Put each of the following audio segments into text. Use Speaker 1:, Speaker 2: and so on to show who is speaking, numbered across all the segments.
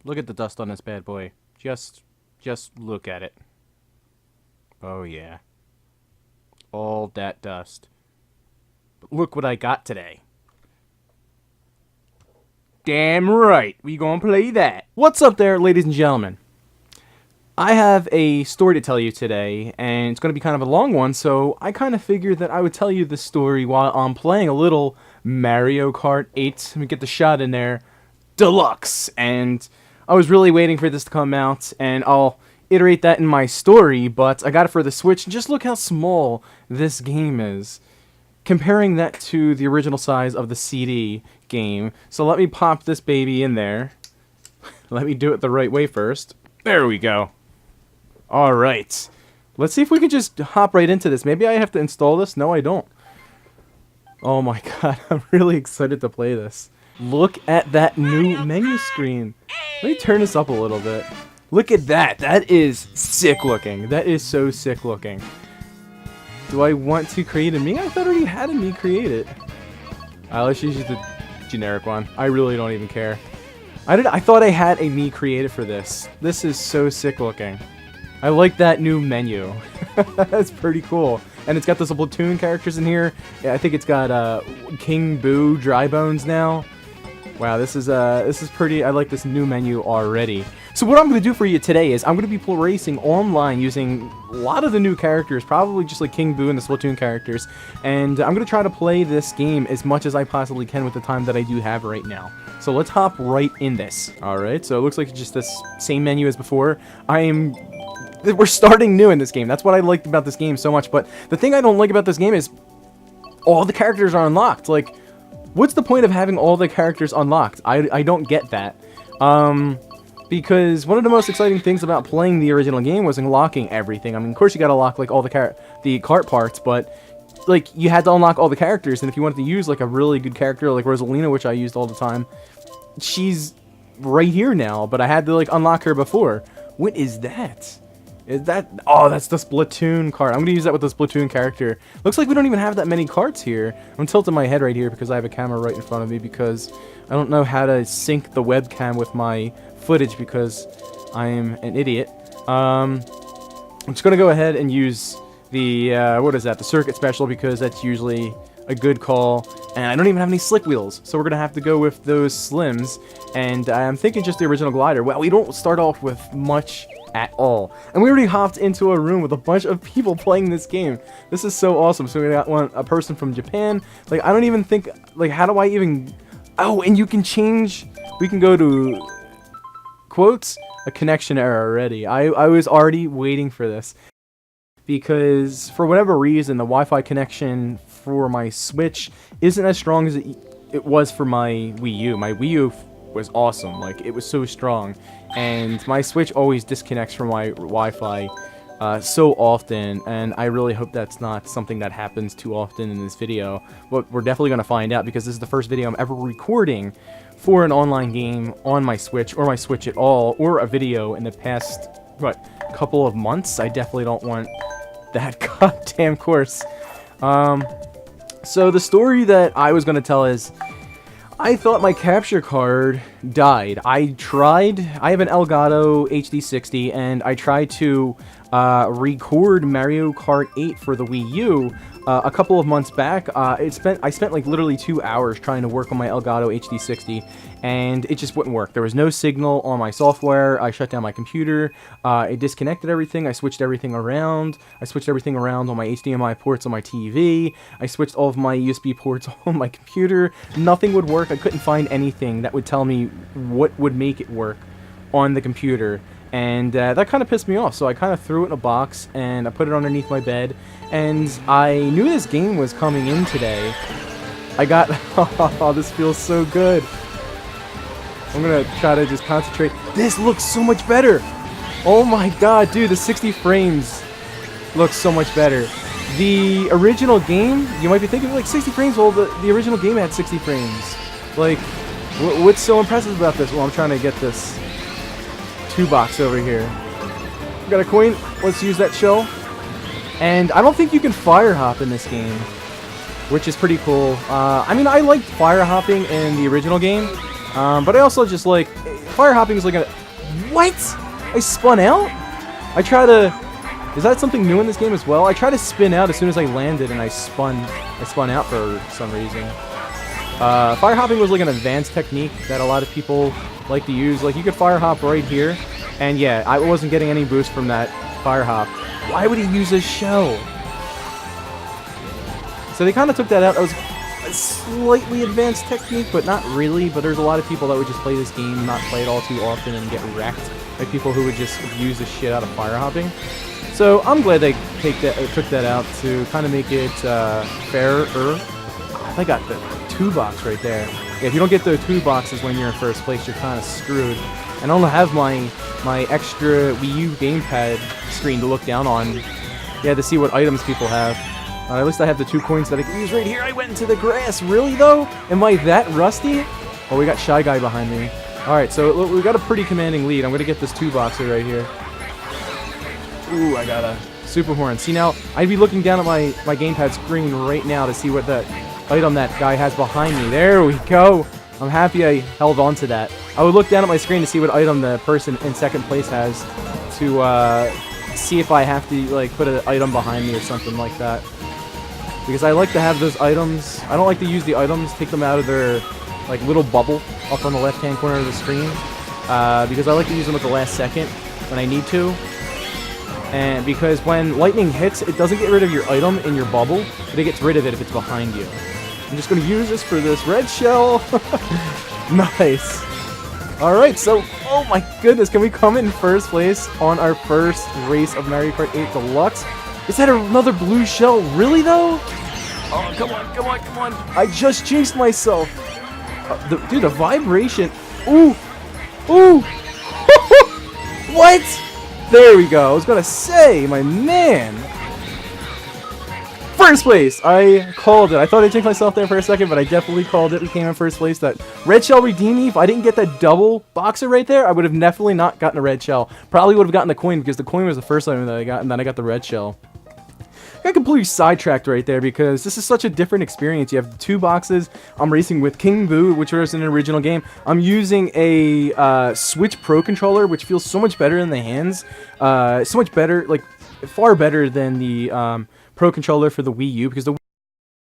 Speaker 1: Look at the dust on this bad boy. Just look at it. Oh yeah. All that dust. But look what I got today. Damn right, we gonna play that. What's up there, ladies and gentlemen? I have a story to tell you today, and it's gonna be kind of a long one, so I kind of figured that I would tell you this story while I'm playing a little Mario Kart 8. Let me get the shot in there. Deluxe! And I was really waiting for this to come out, and I'll iterate that in my story, but I got it for the Switch, and just look how small this game is. Comparing that to the original size of the CD game. So let me pop this baby in there. Let me do it the right way first. There we go. Alright. Let's see if we can just hop right into this. Maybe I have to install this? No, I don't. Oh my god, I'm really excited to play this. Look at that new menu screen. Let me turn this up a little bit. Look at that. That is sick looking. That is so sick looking. Do I want to create a me? I thought I already had a me created. Let's use the generic one. I really don't even care. I thought I had a me created for this. This is so sick looking. I like that new menu. That's pretty cool. And it's got the Splatoon characters in here. Yeah, I think it's got King Boo Dry Bones now. Wow, this is pretty. I like this new menu already. So what I'm going to do for you today is I'm going to be racing online using a lot of the new characters, probably just like King Boo and the Splatoon characters, and I'm going to try to play this game as much as I possibly can with the time that I do have right now. So let's hop right in this. Alright, so it looks like it's just this same menu as before. We're starting new in this game. That's what I liked about this game so much, but the thing I don't like about this game is all the characters are unlocked. Like, what's the point of having all the characters unlocked? I don't get that. Because one of the most exciting things about playing the original game was unlocking everything. I mean, of course you gotta unlock, like, all the cart parts, but, like, you had to unlock all the characters, and if you wanted to use, like, a really good character, like Rosalina, which I used all the time, she's right here now, but I had to, like, unlock her before. What is that? Is that... Oh, that's the Splatoon card. I'm gonna use that with the Splatoon character. Looks like we don't even have that many carts here. I'm tilting my head right here because I have a camera right in front of me because I don't know how to sync the webcam with my footage because I am an idiot. I'm just gonna go ahead and use the, what is that? The circuit special, because that's usually a good call. And I don't even have any slick wheels, so we're gonna have to go with those slims. And I'm thinking just the original glider. Well, we don't start off with much at all. And we already hopped into a room with a bunch of people playing this game. This is so awesome. So we got a person from Japan. Like, I don't even think, like, how do I even... Oh, and you can change... We can go to... Quotes? A connection error already. I was already waiting for this. Because, for whatever reason, the Wi-Fi connection for my Switch isn't as strong as it was for my Wii U. My Wii U was awesome. Like, it was so strong. And my Switch always disconnects from my Wi-Fi so often, and I really hope that's not something that happens too often in this video. But we're definitely going to find out, because this is the first video I'm ever recording for an online game on my Switch, or my Switch at all, or a video in the past, what, couple of months. I definitely don't want that goddamn course. So the story that I was going to tell is, I thought my capture card died. I have an Elgato HD60, and I tried to record Mario Kart 8 for the Wii U a couple of months back. I spent like literally 2 hours trying to work on my Elgato HD60, and it just wouldn't work. There was no signal on my software. I shut down my computer. It disconnected everything. I switched everything around. I switched everything around on my HDMI ports on my TV. I switched all of my USB ports on my computer. Nothing would work. I couldn't find anything that would tell me what would make it work on the computer. And that kind of pissed me off, so I kind of threw it in a box, and I put it underneath my bed, and I knew this game was coming in today. I got... Oh, this feels so good. I'm gonna try to just concentrate. This looks so much better! Oh my god, dude, the 60 frames looks so much better. The original game, you might be thinking, like, 60 frames? Well, the original game had 60 frames. Like, what's so impressive about this? Well, I'm trying to get this 2-box over here. Got a coin. Let's use that shell. And I don't think you can fire hop in this game, which is pretty cool. I mean, I liked fire hopping in the original game, but I also just like fire hopping is like a... What? I spun out? I try to... Is that something new in this game as well? I try to spin out as soon as I landed, and I spun out for some reason. Fire hopping was like an advanced technique that a lot of people like to use. Like, you could fire hop right here, and yeah, I wasn't getting any boost from that fire hop. Why would he use a shell? So they kind of took that out. That was a slightly advanced technique, but not really. But there's a lot of people that would just play this game, not play it all too often, and get wrecked by people who would just use the shit out of fire hopping. So I'm glad they took that out to kind of make it fairer. I got the 2 box right there. Yeah, if you don't get the 2 boxes when you're in first place, you're kind of screwed. And I don't have my extra Wii U gamepad screen to look down on. Yeah, to see what items people have. At least I have the 2 coins that I can use right here. I went into the grass. Really, though? Am I that rusty? Oh, we got Shy Guy behind me. Alright, so we got a pretty commanding lead. I'm going to get this 2-boxer right here. Ooh, I got a Super Horn. See, now, I'd be looking down at my gamepad screen right now to see what that item that guy has behind me. There we go. I'm happy I held on to that. I would look down at my screen to see what item the person in second place has to see if I have to, like, put an item behind me or something like that. Because I like to have those items. I don't like to use the items, take them out of their, like, little bubble up on the left-hand corner of the screen. Because I like to use them at the last second when I need to. And because when lightning hits, it doesn't get rid of your item in your bubble, but it gets rid of it if it's behind you. I'm just going to use this for this red shell. Nice. Alright, so, oh my goodness, can we come in first place on our first race of Mario Kart 8 Deluxe? Is that another blue shell? Really, though? Oh, come on, come on, come on. I just jinxed myself. Dude, the vibration. Ooh. Ooh. What? There we go. I was gonna say, my man. First place. I called it. I thought I jinxed myself there for a second, but I definitely called it. We came in first place. That red shell redeemed me. If I didn't get that double boxer right there, I would have definitely not gotten a red shell. Probably would have gotten the coin because the coin was the first item that I got, and then I got the red shell. I got completely sidetracked right there because this is such a different experience. You have 2 boxes. I'm racing with King Boo, which was an original game. I'm using a Switch Pro controller, which feels so much better in the hands. So much better, like far better than the Pro controller for the Wii U, because the Wii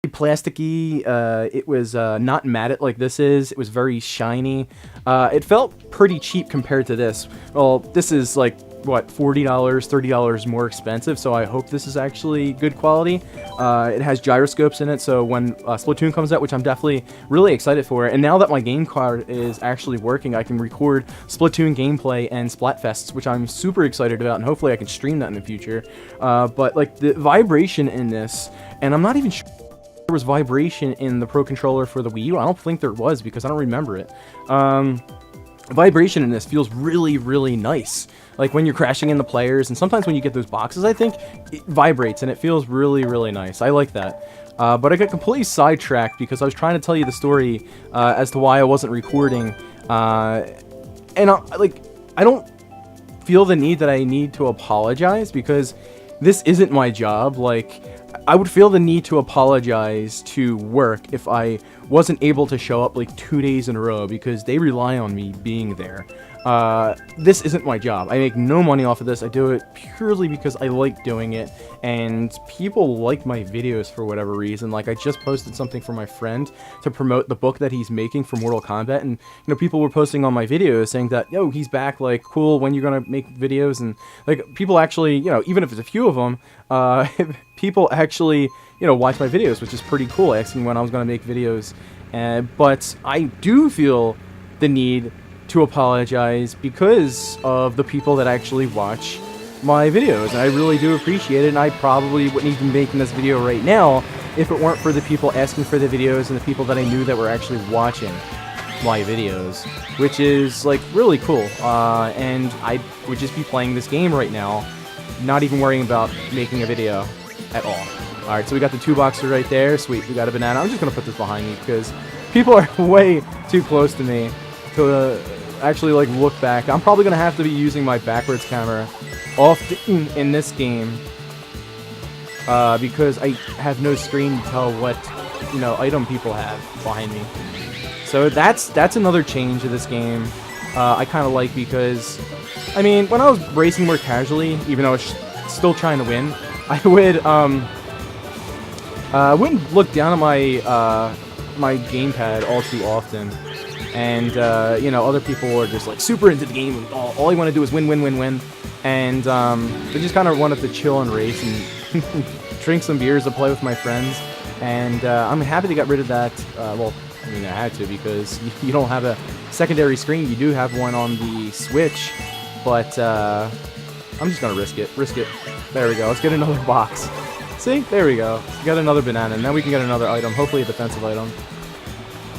Speaker 1: U was plasticky. It was not matte like this is. It was very shiny. It felt pretty cheap compared to this. Well, this is like, what, $40, $30 more expensive, so I hope this is actually good quality. It has gyroscopes in it, so when Splatoon comes out, which I'm definitely really excited for, and now that my game card is actually working, I can record Splatoon gameplay and Splatfests, which I'm super excited about, and hopefully I can stream that in the future. But like the vibration in this, and I'm not even sure there was vibration in the Pro Controller for the Wii U. I don't think there was, because I don't remember it. Vibration in this feels really, really nice. Like when you're crashing into players, and sometimes when you get those boxes, I think it vibrates and it feels really, really nice. I like that. But I got completely sidetracked because I was trying to tell you the story as to why I wasn't recording. And I don't feel the need that I need to apologize because this isn't my job. Like, I would feel the need to apologize to work if I wasn't able to show up like 2 days in a row because they rely on me being there. This isn't my job. I make no money off of this. I do it purely because I like doing it, and people like my videos for whatever reason. Like, I just posted something for my friend to promote the book that he's making for Mortal Kombat, and, you know, people were posting on my videos saying that, yo, he's back, like, cool, when you're gonna make videos, and, like, people actually, you know, even if it's a few of them, people actually, you know, watch my videos, which is pretty cool, asking when I was gonna make videos, but I do feel the need to apologize because of the people that actually watch my videos, and I really do appreciate it, and I probably wouldn't even be making this video right now if it weren't for the people asking for the videos and the people that I knew that were actually watching my videos, which is, like, really cool, and I would just be playing this game right now, not even worrying about making a video at all. Alright, so we got the 2-boxer right there. Sweet, we got a banana. I'm just gonna put this behind me because people are way too close to me to actually, like, look back. I'm probably gonna have to be using my backwards camera often in this game because I have no screen to tell what, you know, item people have behind me. So that's another change of this game. I kind of like because, I mean, when I was racing more casually, even though I was still trying to win, I wouldn't look down at my gamepad all too often. And, you know, other people are just, like, super into the game, and all I want to do is win, win, win, win. And, they just kind of wanted to chill and race and drink some beers and play with my friends. And, I'm happy they got rid of that. Well, I mean, I had to, because you don't have a secondary screen. You do have one on the Switch, but, I'm just gonna risk it. Risk it. There we go. Let's get another box. See? There we go. We got another banana, and now we can get another item, hopefully a defensive item.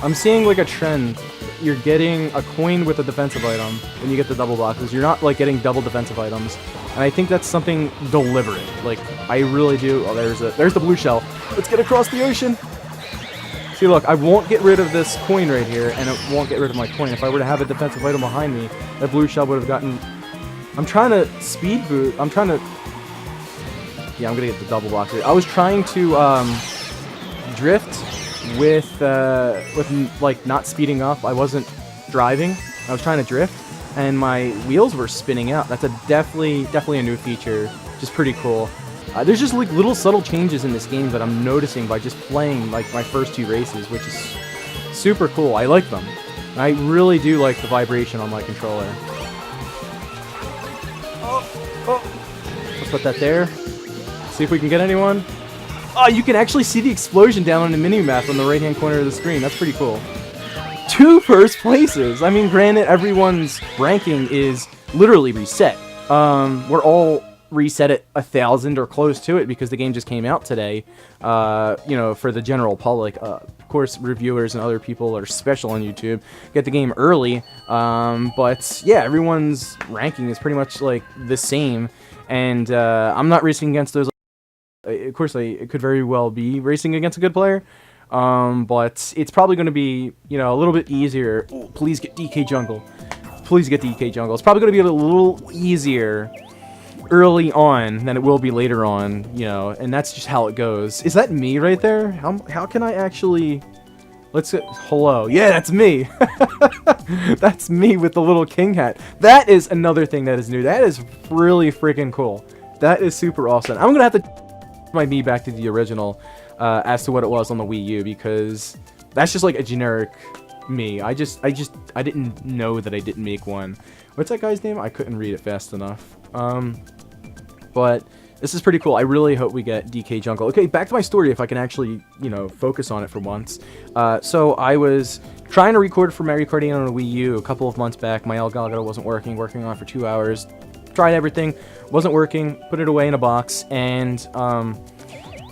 Speaker 1: I'm seeing, like, a trend. You're getting a coin with a defensive item when you get the double boxes. You're not, like, getting double defensive items. And I think that's something deliberate. Like, I really do. Oh, there's the blue shell. Let's get across the ocean. See, look, I won't get rid of this coin right here, and it won't get rid of my coin. If I were to have a defensive item behind me, that blue shell would have gotten... I'm trying to speed boot. I'm trying to... Yeah, I'm gonna get the double box. I was trying to, drift with like, not speeding up. I wasn't driving. I was trying to drift, and my wheels were spinning out. That's definitely a new feature. Just pretty cool. There's just, like, little subtle changes in this game that I'm noticing by just playing, like, my first 2 races, which is super cool. I like them. I really do like the vibration on my controller. Let's put that there. See if we can get anyone. Oh, you can actually see the explosion down on the mini-map on the right-hand corner of the screen. That's pretty cool. 2 first places! I mean, granted, everyone's ranking is literally reset. We're all reset at 1,000 or close to it because the game just came out today, you know, for the general public. Of course, reviewers and other people are special on YouTube get the game early, but yeah, everyone's ranking is pretty much, like, the same, and I'm not racing against those. Of course, it could very well be racing against a good player, but it's probably going to be, you know, a little bit easier. Ooh, please get DK Jungle. Please get DK Jungle. It's probably going to be a little easier early on than it will be later on, you know, and that's just how it goes. Is that me right there? How can I actually... Let's get... Hello. Yeah, that's me. That's me with the little king hat. That is another thing that is new. That is really freaking cool. That is super awesome. I'm going to have to my me back to the original as to what it was on the Wii U, because that's just like a generic me. I didn't know that I didn't make one. What's that guy's name? I couldn't read it fast enough. But this is pretty cool. I really hope we get DK Jungle. Okay, back to my story, if I can actually, you know, focus on it for once. So I was trying to record for Mario Kart 8 on a Wii U a couple of months back. My Elgato wasn't working on it for 2 hours. Tried everything, wasn't working, put it away in a box, and,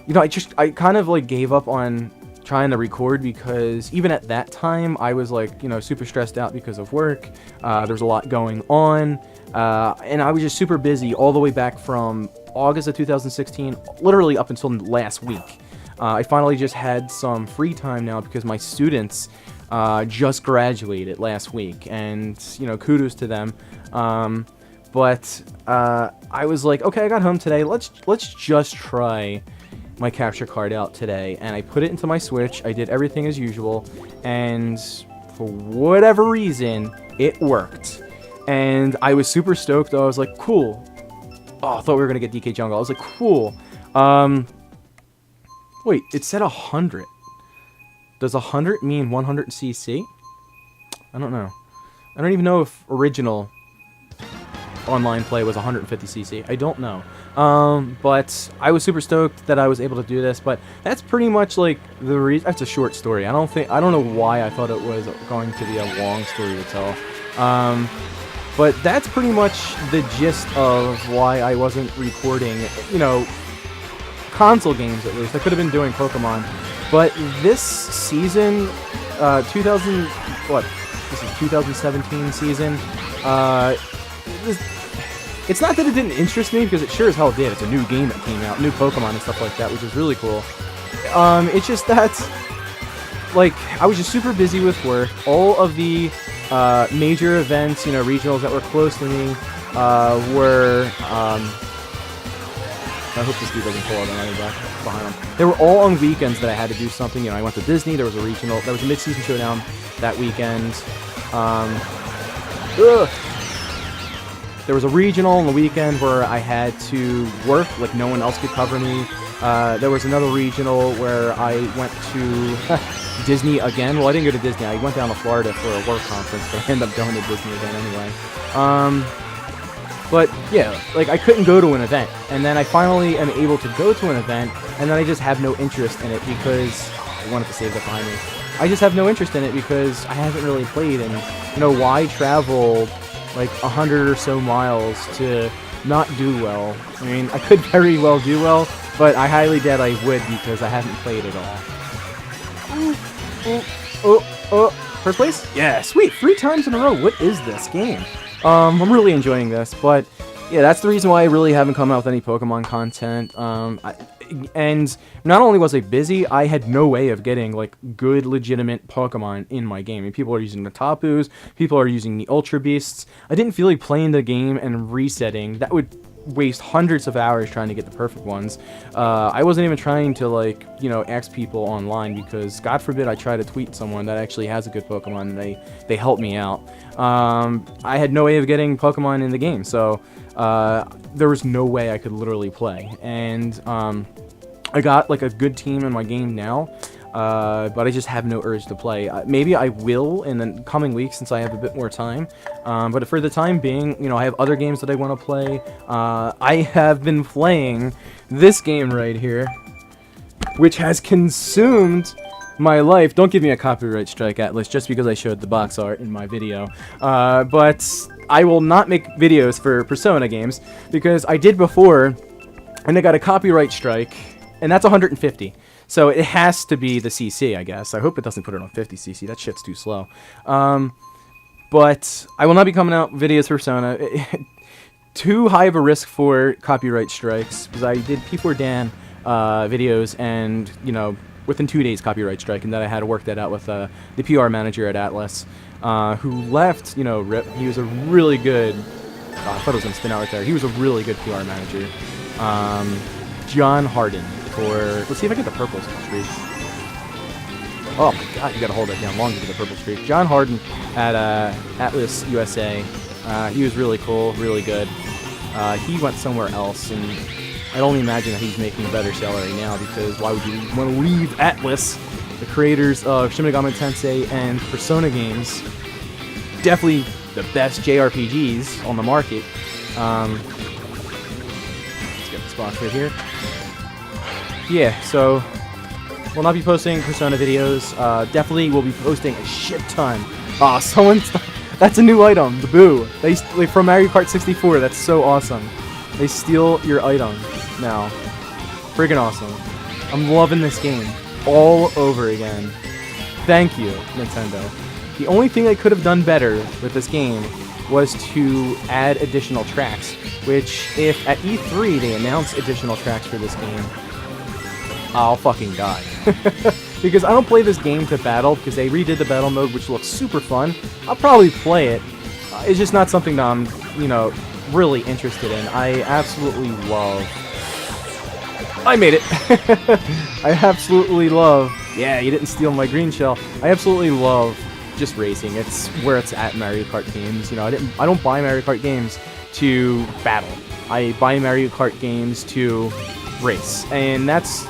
Speaker 1: you know, I kind of, like, gave up on trying to record, because even at that time, I was, like, you know, super stressed out because of work. There was a lot going on, and I was just super busy all the way back from August of 2016, literally up until last week. I finally just had some free time now because my students just graduated last week, and, you know, kudos to them. But I was like, okay, I got home today. Let's just try my capture card out today. And I put it into my Switch. I did everything as usual, and for whatever reason, it worked. And I was super stoked. I was like, cool. Oh, I thought we were gonna get DK Jungle. I was like, cool. Wait, it said 100. Does 100 mean 100 CC? I don't know. I don't even know if original online play was 150cc. I don't know. But I was super stoked that I was able to do this, but that's pretty much like the reason. That's a short story. I don't know why I thought it was going to be a long story to tell. But that's pretty much the gist of why I wasn't recording, you know, console games at least. I could have been doing Pokemon. But this season, this is 2017 season, it's not that it didn't interest me, because it sure as hell did. It's a new game that came out, new Pokemon and stuff like that, which is really cool. It's just that, like, I was just super busy with work. All of the major events, you know, regionals that were close to me were, I hope this dude doesn't pull out another back behind him. They were all on weekends that I had to do something. You know, I went to Disney, there was a regional, there was a mid-season showdown that weekend. Ugh. There was a regional on the weekend where I had to work, like no one else could cover me. There was another regional where I went to Disney again. Well, I didn't go to Disney. I went down to Florida for a work conference, but I ended up going to Disney again anyway. But yeah, like I couldn't go to an event, and then I finally am able to go to an event, and then I just have no interest in it because I wanted to save that behind me. I just have no interest in it because I haven't really played, and you know, why travel like 100 or so miles to not do well? I mean, I could very well do well, but I highly doubt I would because I haven't played at all. First place? Yeah, sweet. 3 times in a row. What is this game? I'm really enjoying this, but yeah, that's the reason why I really haven't come out with any Pokemon content. And not only was I busy, I had no way of getting like good, legitimate Pokemon in my game. I mean, people are using the Tapus, people are using the Ultra Beasts. I didn't feel like playing the game and resetting. That would waste hundreds of hours trying to get the perfect ones. I wasn't even trying to, like, you know, ask people online because, God forbid, I try to tweet someone that actually has a good Pokemon and they help me out. I had no way of getting Pokemon in the game, so there was no way I could literally play. And I got like a good team in my game now, but I just have no urge to play. Maybe I will in the coming weeks since I have a bit more time, but for the time being, you know, I have other games that I want to play. I have been playing this game right here, which has consumed my life. Don't give me a copyright strike, Atlas, just because I showed the box art in my video. But I will not make videos for Persona games because I did before, and I got a copyright strike, and that's 150. So it has to be the CC, I guess. I hope it doesn't put it on 50 CC. That shit's too slow. But I will not be coming out videos for Persona. Too high of a risk for copyright strikes, because I did P4Dan videos, and, you know, within 2 days copyright strike, and then I had to work that out with the PR manager at Atlas, who left, you know, RIP. He was a really good, I thought it was going to spin out right there. He was a really good PR manager. John Harden for, let's see if I get the purple streak. Oh my god, you gotta hold that down long to get the purple streak. John Harden at Atlas USA. He was really cool, really good. He went somewhere else, and I don't imagine that he's making a better salary now, because why would you want to leave Atlas, the creators of Shin Megami Tensei and Persona games? Definitely the best JRPGs on the market. Let's get the spots right here. Yeah, so we'll not be posting Persona videos. Definitely will be posting a shit ton. Aw, that's a new item, the Boo. They from Mario Kart 64. That's so awesome. They steal your item now. Friggin' awesome. I'm loving this game all over again. Thank you, Nintendo. The only thing I could have done better with this game was to add additional tracks, which, if at E3 they announce additional tracks for this game, I'll fucking die. Because I don't play this game to battle, because they redid the battle mode, which looks super fun. I'll probably play it. It's just not something that I'm, you know, really interested in. I absolutely love... I made it! I absolutely love... Yeah, you didn't steal my green shell. I absolutely love just racing. It's where it's at in Mario Kart games. You know, I don't buy Mario Kart games to battle. I buy Mario Kart games to race. And that's...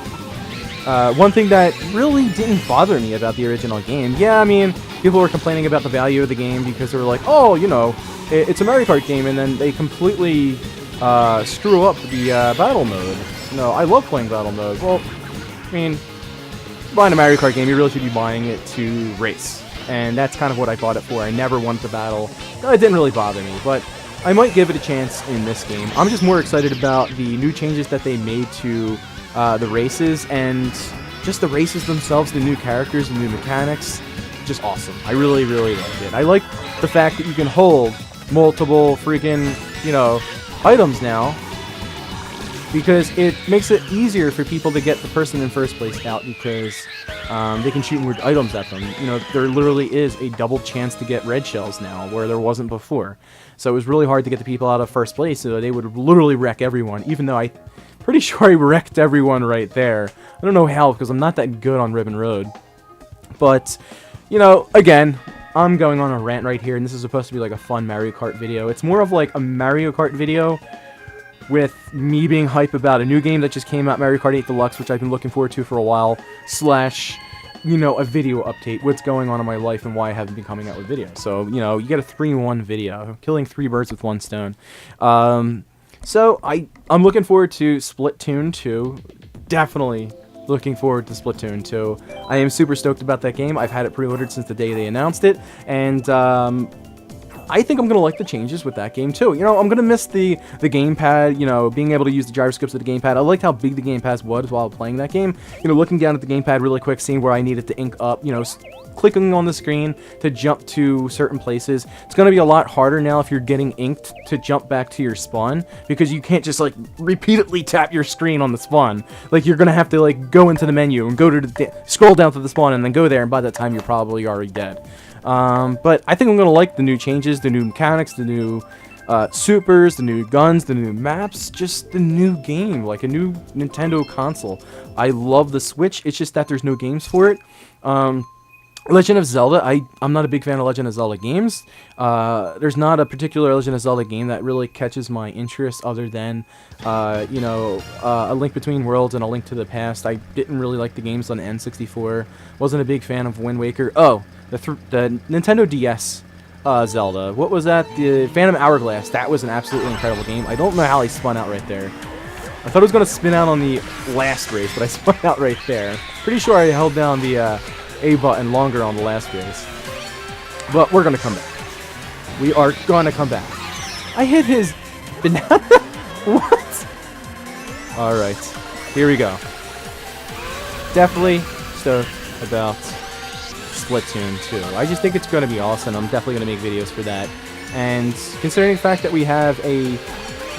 Speaker 1: one thing that really didn't bother me about the original game. Yeah, I mean, people were complaining about the value of the game because they were like, oh, you know, it's a Mario Kart game, and then they completely screw up the battle mode. You know, I love playing battle mode. Well, I mean, buying a Mario Kart game, you really should be buying it to race. And that's kind of what I bought it for. I never wanted to battle. It didn't really bother me, but I might give it a chance in this game. I'm just more excited about the new changes that they made to the races, and just the races themselves, the new characters, the new mechanics. Just awesome. I really, really liked it. I like the fact that you can hold multiple freaking, you know, items now, because it makes it easier for people to get the person in first place out, because they can shoot weird items at them. You know, there literally is a double chance to get red shells now, where there wasn't before. So it was really hard to get the people out of first place, so they would literally wreck everyone, even though I'm pretty sure I wrecked everyone right there. I don't know how, because I'm not that good on Ribbon Road. But, you know, again, I'm going on a rant right here, and this is supposed to be like a fun Mario Kart video. It's more of like a Mario Kart video with me being hype about a new game that just came out, Mario Kart 8 Deluxe, which I've been looking forward to for a while, slash, you know, a video update, what's going on in my life and why I haven't been coming out with videos. So, you know, you get a 3-in-1 video, killing 3 birds with 1 stone. So, I'm looking forward to Splatoon 2, definitely looking forward to Splatoon 2. I am super stoked about that game. I've had it pre-ordered since the day they announced it, and I think I'm going to like the changes with that game too. You know, I'm going to miss the gamepad, you know, being able to use the gyroscopes of the gamepad. I liked how big the gamepad was while playing that game. You know, looking down at the gamepad really quick, seeing where I needed to ink up, you know, clicking on the screen to jump to certain places. It's going to be a lot harder now if you're getting inked to jump back to your spawn, because you can't just like repeatedly tap your screen on the spawn. Like, you're going to have to like go into the menu and go to the scroll down to the spawn and then go there, and by that time you're probably already dead. But I think I'm going to like the new changes, the new mechanics, the new supers, the new guns, the new maps, just the new game, like a new Nintendo console. I love the Switch, it's just that there's no games for it. Legend of Zelda, I'm not a big fan of Legend of Zelda games. There's not a particular Legend of Zelda game that really catches my interest other than, you know, A Link Between Worlds and A Link to the Past. I didn't really like the games on N64. Wasn't a big fan of Wind Waker. Oh, the Nintendo DS Zelda. What was that? The Phantom Hourglass. That was an absolutely incredible game. I don't know how I spun out right there. I thought it was going to spin out on the last race, but I spun out right there. Pretty sure I held down the A button longer on the last race. But we're going to come back. We are going to come back. I hit his banana. What? Alright. Here we go. Definitely stoked about Splatoon 2. I just think it's going to be awesome. I'm definitely going to make videos for that. And considering the fact that we have a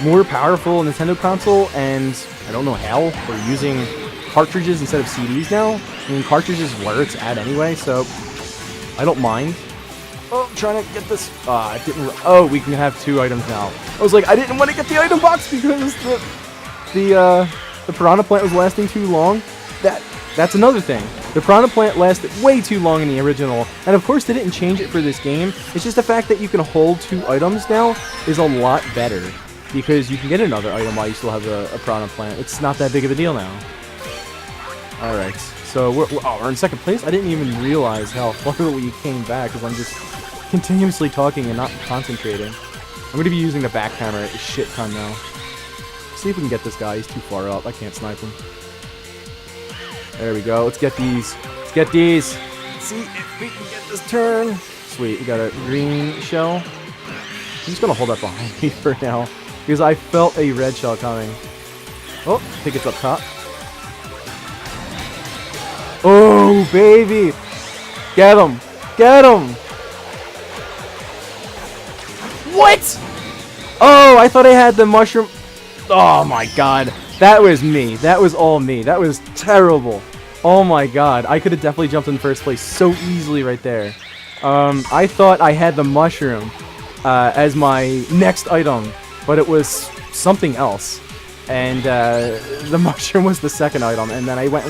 Speaker 1: more powerful Nintendo console, and I don't know how, we're using cartridges instead of CDs now. I mean, cartridges is where it's at anyway, so I don't mind. Oh, I'm trying to get this. It didn't. Oh, we can have 2 items now. I was like, I didn't want to get the item box because the Piranha Plant was lasting too long. That's another thing. The Piranha Plant lasted way too long in the original, and of course they didn't change it for this game. It's just the fact that you can hold 2 items now is a lot better, because you can get another item while you still have a Piranha Plant. It's not that big of a deal now. Alright, so we're in 2nd place? I didn't even realize how far we came back, because I'm just continuously talking and not concentrating. I'm going to be using the back camera a shit ton now. See if we can get this guy. He's too far up. I can't snipe him. There we go. Let's get these. Let's get these. Let's see if we can get this turn. Sweet. We got a green shell. I'm just going to hold that behind me for now, because I felt a red shell coming. Oh, I think it's up top. Oh, baby! Get him! Get him! What? Oh, I thought I had the mushroom. Oh my god. That was me. That was all me. That was terrible. Oh my god. I could have definitely jumped in 1st place so easily right there. I thought I had the mushroom as my next item, but it was something else. And the mushroom was the 2nd item, and then I went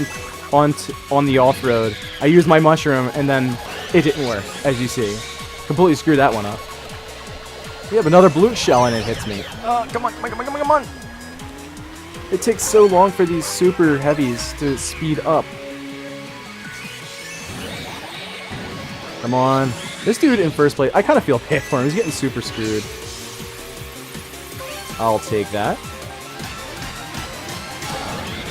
Speaker 1: on the off-road. I used my mushroom, and then it didn't work, as you see. Completely screwed that one up. We have another blue shell, and it hits me. Come on, come on, come on, come on, come on! It takes so long for these super heavies to speed up. Come on. This dude in 1st place, I kind of feel bad for him. He's getting super screwed. I'll take that.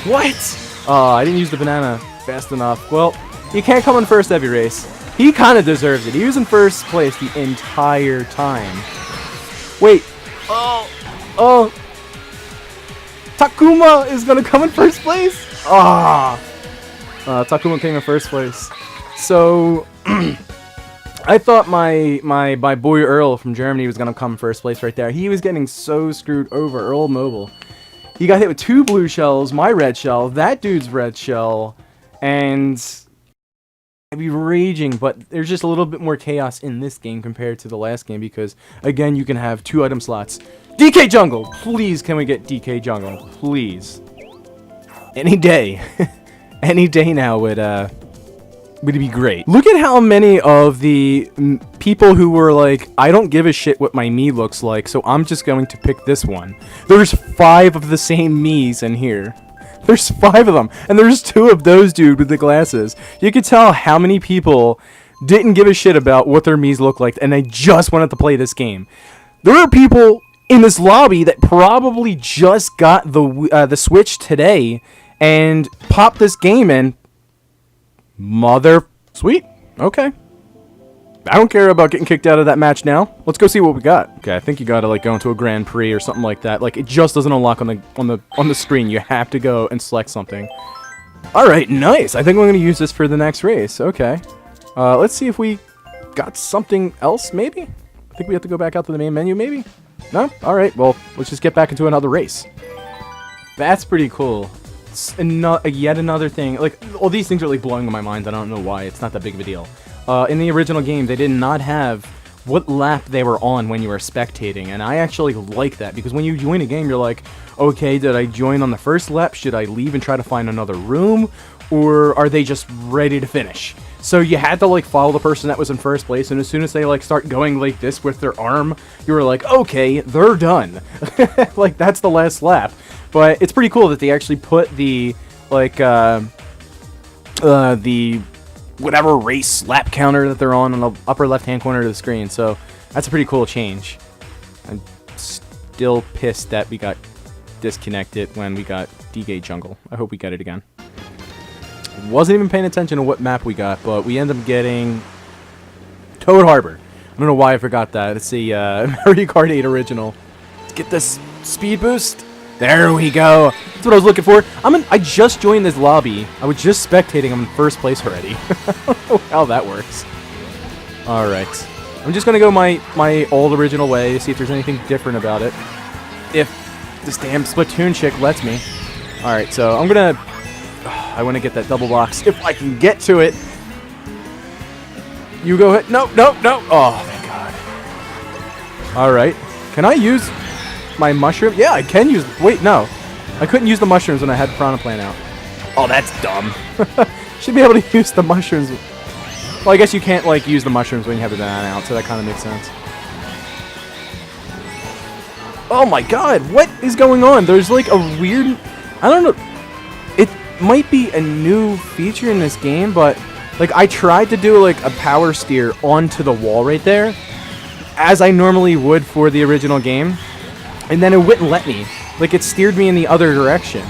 Speaker 1: What? Oh, I didn't use the banana fast enough. Well, you can't come in 1st every race. He kind of deserves it. He was in 1st place the entire time. Wait. Oh. Takuma is going to come in 1st place? Takuma came in 1st place. So, I thought my boy Earl from Germany was going to come in 1st place right there. He was getting so screwed over. Earl Mobile. He got hit with 2 blue shells, my red shell, that dude's red shell, and I'd be raging, but there's just a little bit more chaos in this game compared to the last game, because, again, you can have 2 item slots. DK Jungle! Please, can we get DK Jungle? Please. Any day. Any day now would would be great. Look at how many of the people who were like, I don't give a shit what my Mii looks like, so I'm just going to pick this one. There's 5 of the same Miis in here. There's 5 of them, and there's 2 of those dude with the glasses. You could tell how many people didn't give a shit about what their Miis look like, and they just wanted to play this game. There are people in this lobby that probably just got the Switch today and popped this game in. Mother... Sweet. Okay. I don't care about getting kicked out of that match now. Let's go see what we got. Okay, I think you gotta like go into a Grand Prix or something like that. Like it just doesn't unlock on the screen. You have to go and select something. All right, nice. I think I'm gonna use this for the next race. Okay. Let's see if we got something else. Maybe. I think we have to go back out to the main menu. Maybe. No. All right. Well, let's just get back into another race. That's pretty cool. It's yet another thing. Like all these things are like blowing my mind. I don't know why. It's not that big of a deal. In the original game, they did not have what lap they were on when you were spectating, and I actually like that, because when you join a game, you're like, okay, did I join on the first lap? Should I leave and try to find another room? Or are they just ready to finish? So you had to like follow the person that was in first place, and as soon as they like start going like this with their arm, you were like, okay, they're done. Like that's the last lap. But it's pretty cool that they actually put the like the whatever race lap counter that they're on the upper left-hand corner of the screen. So that's a pretty cool change. I'm still pissed that we got disconnected when we got D-Gate Jungle. I hope we get it again. Wasn't even paying attention to what map we got, but we ended up getting Toad Harbor. I don't know why I forgot that. It's the Mario Kart 8 original. Let's get this speed boost. There we go. That's what I was looking for. I just joined this lobby. I was just spectating. I'm in first place already. I don't know how that works. All right. I'm just gonna go my old original way, see if there's anything different about it. If this damn Splatoon chick lets me. All right. So I'm gonna. I want to get that double box if I can get to it. You go ahead. No, no, no. Oh, thank God. All right. Can I use my mushroom? Yeah, I can use... Wait, no. I couldn't use the mushrooms when I had Piranha Plant out. Oh, that's dumb. Should be able to use the mushrooms. Well, I guess you can't, like, use the mushrooms when you have the banana out, so that kind of makes sense. Oh, my God. What is going on? There's, like, a weird... I don't know. It might be a new feature in this game, but, like, I tried to do, like, a power steer onto the wall right there, as I normally would for the original game. And then it wouldn't let me. Like, it steered me in the other direction.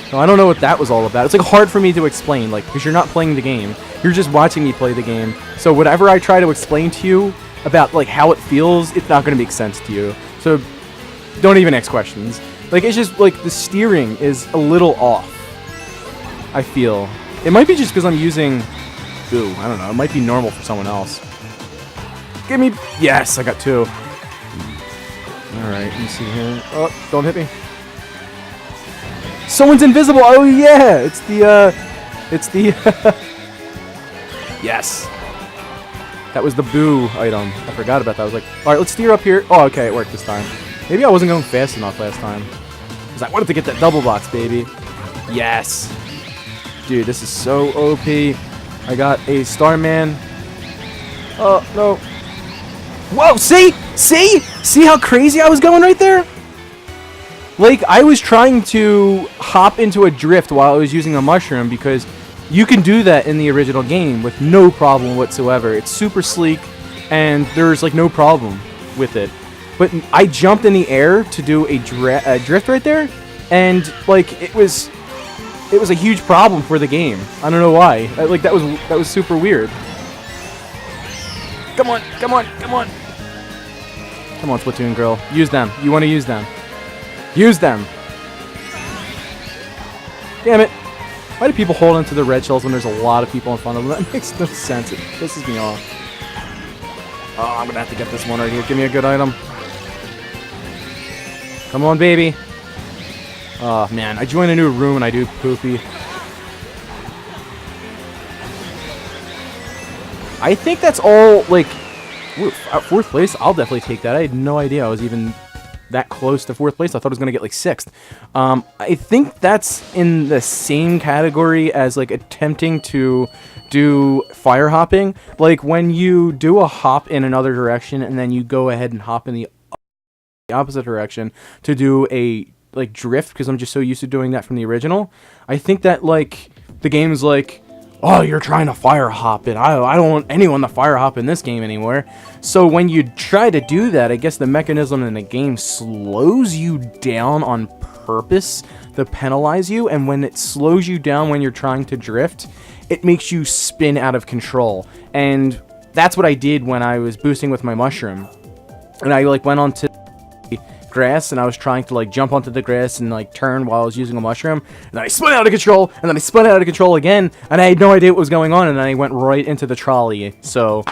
Speaker 1: So I don't know what that was all about. It's, like, hard for me to explain, like, because you're not playing the game. You're just watching me play the game. So whatever I try to explain to you about, like, how it feels, it's not going to make sense to you. So don't even ask questions. Like, it's just, like, the steering is a little off, I feel. It might be just because I'm using... Ooh, I don't know. It might be normal for someone else. Give me... Yes, I got 2. Alright, let me see here. Oh, don't hit me. Someone's invisible! Oh, yeah! It's the, Yes! That was the boo item. I forgot about that. I was like, alright, let's steer up here. Oh, okay, it worked this time. Maybe I wasn't going fast enough last time. Because I wanted to get that double box, baby. Yes! Dude, this is so OP. I got a Starman. Oh, no. Whoa, see? See? See how crazy I was going right there? Like, I was trying to hop into a drift while I was using a mushroom, because you can do that in the original game with no problem whatsoever. It's super sleek, and there's, like, no problem with it. But I jumped in the air to do a drift right there, and, like, it was a huge problem for the game. I don't know why. Like, that was super weird. Come on, come on, come on. Come on, Splatoon girl. Use them. You want to use them. Use them. Damn it. Why do people hold onto the red shells when there's a lot of people in front of them? That makes no sense. It pisses me off. Oh, I'm going to have to get this one right here. Give me a good item. Come on, baby. Oh, man. I join a new room and I do poopy. I think that's all, like, ooh, 4th place. I'll definitely take that. I had no idea I was even that close to 4th place. I thought I was going to get like 6th. I think that's in the same category as like attempting to do fire hopping. Like when you do a hop in another direction and then you go ahead and hop in the opposite direction to do a like drift, because I'm just so used to doing that from the original. I think that like the game's like, oh, you're trying to fire hop it. I don't want anyone to fire hop in this game anymore. So when you try to do that, I guess the mechanism in the game slows you down on purpose to penalize you. And when it slows you down when you're trying to drift, it makes you spin out of control. And that's what I did when I was boosting with my mushroom. And I like went onto grass and I was trying to like jump onto the grass and like turn while I was using a mushroom, and then I spun out of control, and then I spun out of control again, and I had no idea what was going on, and then I went right into the trolley. So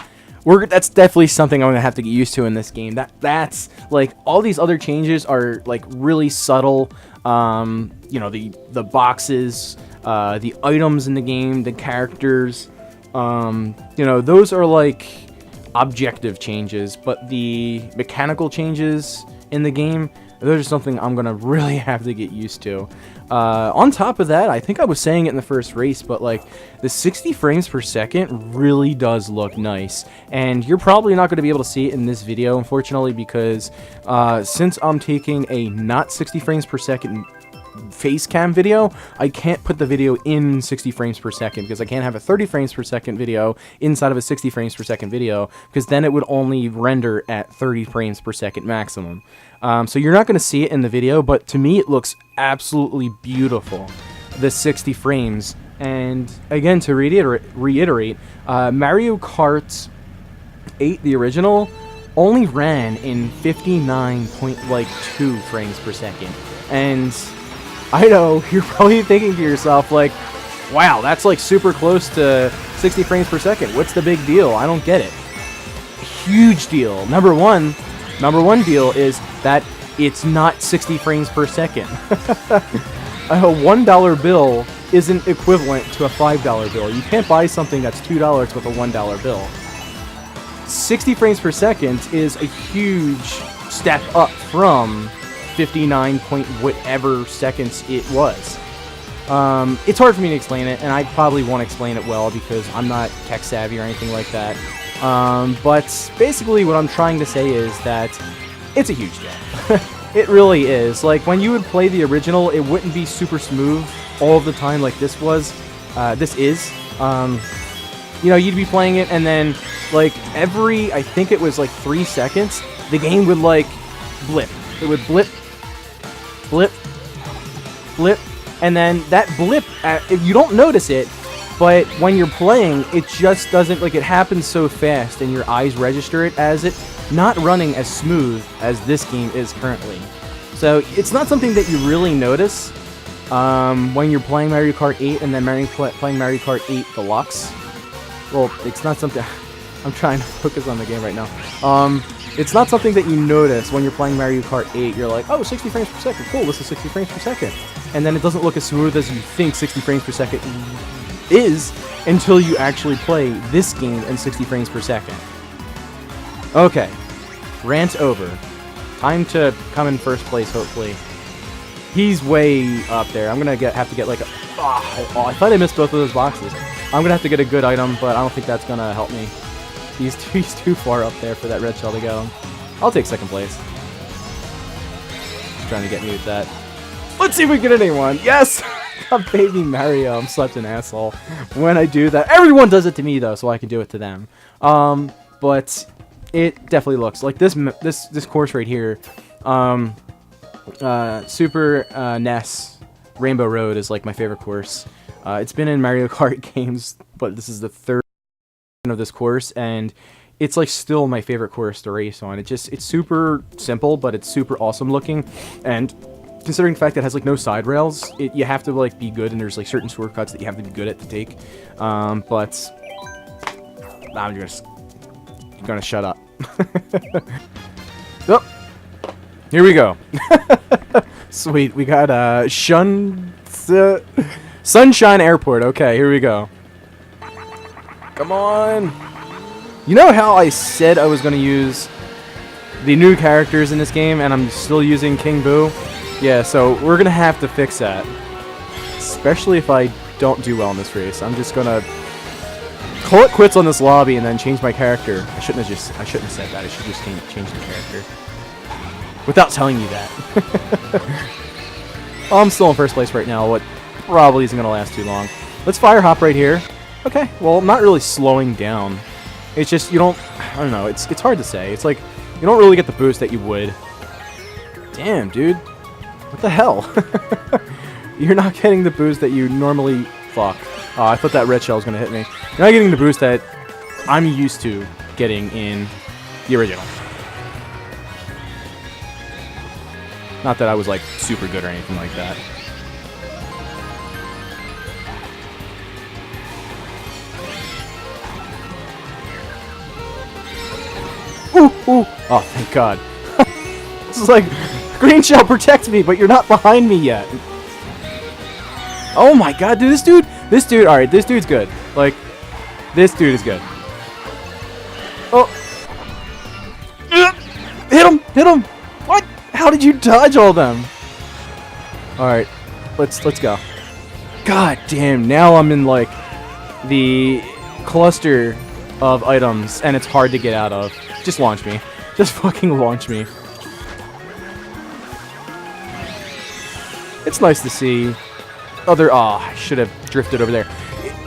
Speaker 1: that's definitely something I'm gonna have to get used to in this game. That's like all these other changes are like really subtle. You know, the boxes, the items in the game, the characters, you know, those are like objective changes, but the mechanical changes in the game, those are something I'm gonna really have to get used to. On top of that, I think I was saying it in the first race, but like the 60 frames per second really does look nice, and you're probably not going to be able to see it in this video, unfortunately, because since I'm taking a not 60 frames per second Facecam video, I can't put the video in 60 frames per second, because I can't have a 30 frames per second video inside of a 60 frames per second video, because then it would only render at 30 frames per second maximum. So you're not going to see it in the video, but to me it looks absolutely beautiful, the 60 frames. And again, to reiterate, Mario Kart 8, the original, only ran in 59.2 frames per second. And I know, you're probably thinking to yourself, like, wow, that's like super close to 60 frames per second. What's the big deal? I don't get it. Huge deal. Number one deal is that it's not 60 frames per second. A $1 bill isn't equivalent to a $5 bill. You can't buy something that's $2 with a $1 bill. 60 frames per second is a huge step up from 59 point whatever seconds it was. It's hard for me to explain it, and I probably won't explain it well because I'm not tech savvy or anything like that. But basically what I'm trying to say is that it's a huge deal. It really is. Like, when you would play the original, it wouldn't be super smooth all of the time like this was. This is. You know, you'd be playing it, and then, like, every, I think it was like 3 seconds, the game would, like, blip. It would blip, blip, blip, and then that blip, you don't notice it, but when you're playing, it just doesn't, like, it happens so fast, and your eyes register it as it not running as smooth as this game is currently. So it's not something that you really notice when you're playing Mario Kart 8 and then playing Mario Kart 8 Deluxe. Well, it's not something... I'm trying to focus on the game right now. It's not something that you notice when you're playing Mario Kart 8. You're like, oh, 60 frames per second. Cool, this is 60 frames per second. And then it doesn't look as smooth as you think 60 frames per second is until you actually play this game in 60 frames per second. Okay, rant over. Time to come in first place, hopefully. He's way up there. I'm gonna have to get like a... Oh, I thought I missed both of those boxes. I'm gonna have to get a good item, but I don't think that's gonna help me. He's too far up there for that red shell to go. I'll take second place. He's trying to get me with that. Let's see if we get anyone. Yes! Baby Mario. I'm such an asshole when I do that. Everyone does it to me, though, so I can do it to them. But it definitely looks like this course right here. Super NES Rainbow Road is like my favorite course. It's been in Mario Kart games, but this is the third of this course, and it's like still my favorite course to race on. It's super simple, but it's super awesome looking, and considering the fact that it has like no side rails, you have to like be good, and there's like certain shortcuts that you have to be good at to take. But I'm just gonna shut up. Oh, here we go. Sweet, we got Sunshine Airport. Okay, here we go. Come on. You know how I said I was going to use the new characters in this game, and I'm still using King Boo. Yeah, so we're gonna have to fix that. Especially if I don't do well in this race. I'm just gonna call it quits on this lobby and then change my character. I shouldn't have said that. I should just change the character. Without telling you that. Oh, I'm still in first place right now, what probably isn't gonna last too long. Let's fire hop right here. Okay, well, I'm not really slowing down. It's just, you don't, I don't know, it's hard to say. It's like, you don't really get the boost that you would. Damn, dude. What the hell? You're not getting the boost that you normally... Fuck. Oh, I thought that red shell was going to hit me. You're not getting the boost that I'm used to getting in the original. Not that I was, like, super good or anything like that. Ooh, ooh. Oh, thank God. This is like, green shell, protect me, but you're not behind me yet. Oh my God, dude, this dude, alright, this dude's good. Like, this dude is good. Oh. Hit him. What? How did you dodge all them? Alright, let's go. God damn, now I'm in, like, the cluster of items, and it's hard to get out of. Just launch me. Just fucking launch me. It's nice to see other... Oh, I should have drifted over there.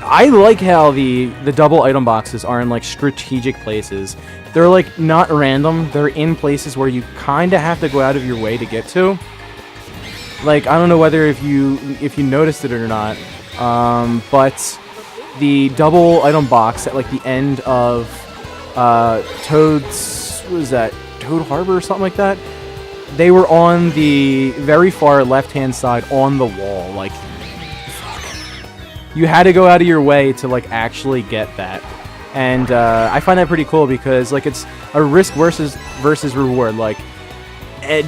Speaker 1: I like how the double item boxes are in, like, strategic places. They're, like, not random. They're in places where you kind of have to go out of your way to get to. Like, I don't know whether if you noticed it or not, but the double item box at, like, the end of Toad's... What was that? Toad Harbor or something like that? They were on the very far left-hand side on the wall. Like, fuck. You had to go out of your way to, like, actually get that. And I find that pretty cool because, like, it's a risk versus reward. Like,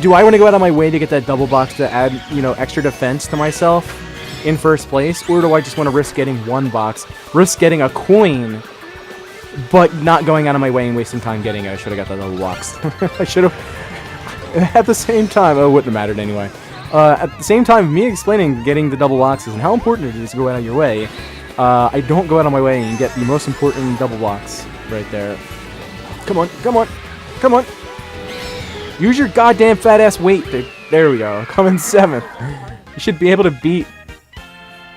Speaker 1: do I want to go out of my way to get that double box to add, you know, extra defense to myself in first place? Or do I just want to risk getting one box, risk getting a coin, but not going out of my way and wasting time getting it? I should have got that double box. I should have... At the same time, oh, it wouldn't have mattered anyway. At the same time, me explaining getting the double boxes and how important it is to go out of your way, I don't go out of my way and get the most important double box right there. Come on, come on, come on. Use your goddamn fat ass weight. There we go. Come in 7th. You should be able to beat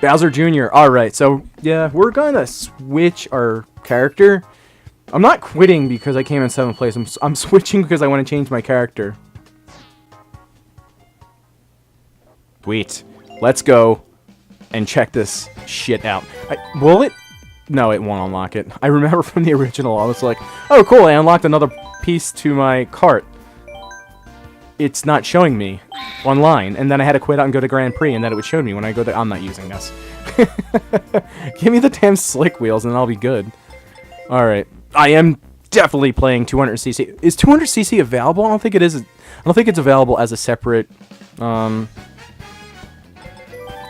Speaker 1: Bowser Jr. Alright, so yeah, we're gonna switch our character. I'm not quitting because I came in 7th place. I'm switching because I want to change my character. Wait, let's go and check this shit out. Will it? No, it won't unlock it. I remember from the original, I was like, oh cool, I unlocked another piece to my cart. It's not showing me online, and then I had to quit out and go to Grand Prix, and then it would show me when I go there. I'm not using this. Give me the damn slick wheels, and I'll be good. Alright, I am definitely playing 200cc. Is 200cc available? I don't think it is. I don't think it's available as a separate,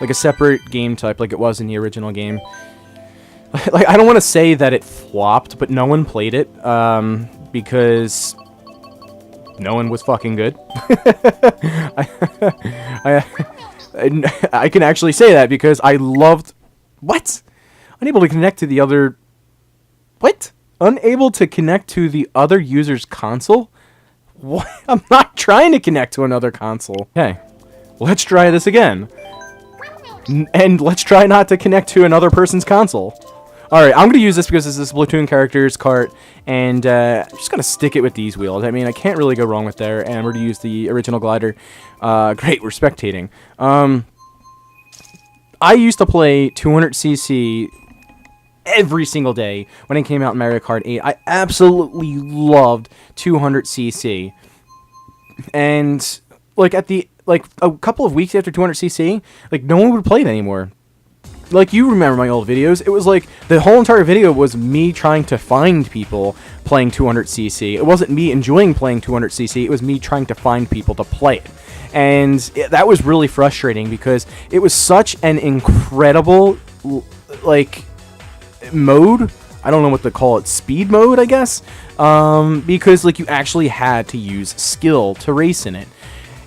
Speaker 1: like a separate game type like it was in the original game. Like, I don't want to say that it flopped, but no one played it, because no one was fucking good. I can actually say that because I loved... What? Unable to connect to the other... What? Unable to connect to the other user's console? What? I'm not trying to connect to another console. Okay, let's try this again. And let's try not to connect to another person's console. Alright, I'm going to use this because this is Splatoon character's cart, and I'm just going to stick it with these wheels. I mean, I can't really go wrong with there, and we're going to use the original glider. Great, we're spectating. I used to play 200cc every single day when it came out in Mario Kart 8. I absolutely loved 200cc. And, like, like, a couple of weeks after 200cc, like, no one would play it anymore. Like, you remember my old videos, it was like, the whole entire video was me trying to find people playing 200cc. It wasn't me enjoying playing 200cc, it was me trying to find people to play it. And that was really frustrating because it was such an incredible, like, mode I don't know what to call it, speed mode, I guess, because like you actually had to use skill to race in it.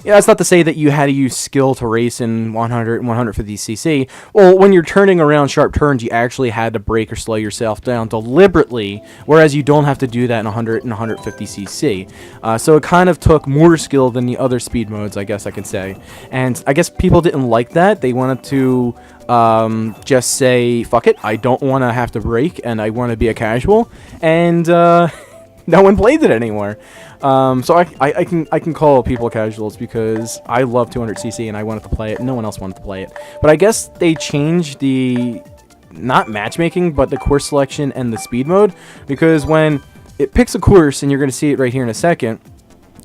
Speaker 1: Yeah, that's not to say that you had to use skill to race in 100 and 150cc. Well, when you're turning around sharp turns, you actually had to brake or slow yourself down deliberately, whereas you don't have to do that in 100 and 150cc. So it kind of took more skill than the other speed modes, I guess I could say. And I guess people didn't like that. They wanted to just say, fuck it, I don't want to have to brake, and I want to be a casual. And no one played it anymore. So I can call people casuals because I love 200cc and I wanted to play it. No one else wanted to play it. But I guess they changed the, not matchmaking, but the course selection and the speed mode. Because when it picks a course, and you're going to see it right here in a second,